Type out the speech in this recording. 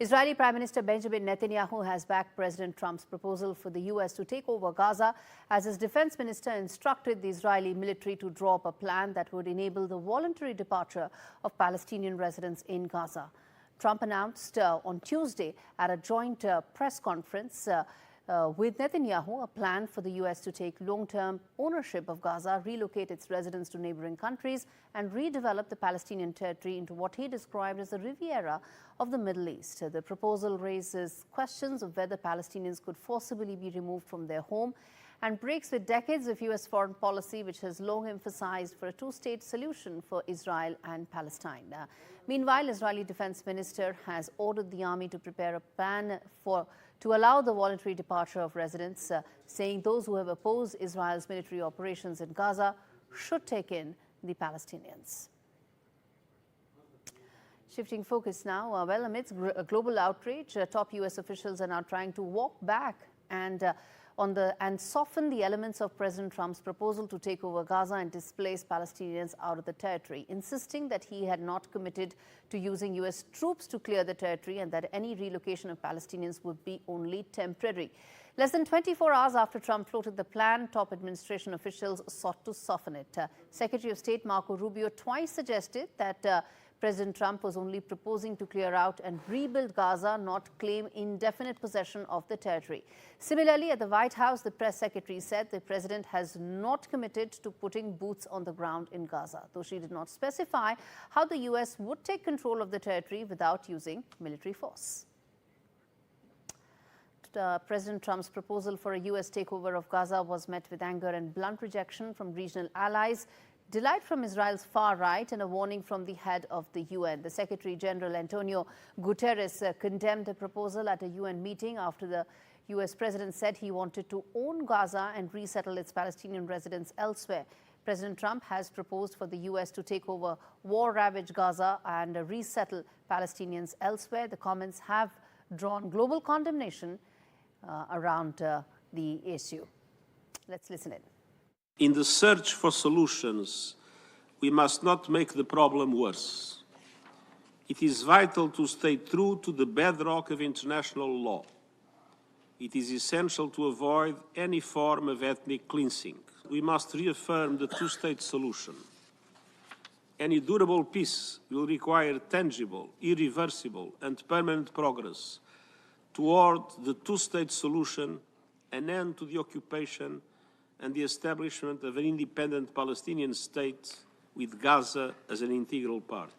Israeli Prime Minister Benjamin Netanyahu has backed President Trump's proposal for the US to take over Gaza, as his defense minister instructed the Israeli military to draw up a plan that would enable the voluntary departure of Palestinian residents in Gaza. Trump announced on Tuesday at a joint press conference with Netanyahu a plan for the U.S. to take long-term ownership of Gaza, relocate its residents to neighboring countries, and redevelop the Palestinian territory into what he described as the Riviera of the Middle East. The proposal raises questions of whether Palestinians could forcibly be removed from their home and breaks with decades of U.S. foreign policy, which has long emphasized for a two-state solution for Israel and Palestine. Meanwhile, Israeli defense minister has ordered the army to prepare a plan to allow the voluntary departure of residents, saying those who have opposed Israel's military operations in Gaza should take in the Palestinians. Shifting focus now, amidst global outrage, top U.S. officials are now trying to walk back and soften the elements of President Trump's proposal to take over Gaza and displace Palestinians out of the territory, insisting that he had not committed to using U.S. troops to clear the territory and that any relocation of Palestinians would be only temporary. Less than 24 hours after Trump floated the plan, top administration officials sought to soften it. Secretary of State Marco Rubio twice suggested that President Trump was only proposing to clear out and rebuild Gaza, not claim indefinite possession of the territory. Similarly, at the White House, the press secretary said the president has not committed to putting boots on the ground in Gaza, though she did not specify how the U.S. would take control of the territory without using military force. President Trump's proposal for a U.S. takeover of Gaza was met with anger and blunt rejection from regional allies, delight from Israel's far right, and a warning from the head of the UN. The Secretary General Antonio Guterres condemned the proposal at a UN meeting after the U.S. president said he wanted to own Gaza and resettle its Palestinian residents elsewhere. President Trump has proposed for the U.S. to take over war-ravaged Gaza and resettle Palestinians elsewhere. The comments have drawn global condemnation around the issue. Let's listen in. In the search for solutions, we must not make the problem worse. It is vital to stay true to the bedrock of international law. It is essential to avoid any form of ethnic cleansing. We must reaffirm the two-state solution. Any durable peace will require tangible, irreversible, and permanent progress toward the two-state solution, an end to the occupation, and the establishment of an independent Palestinian state with Gaza as an integral part.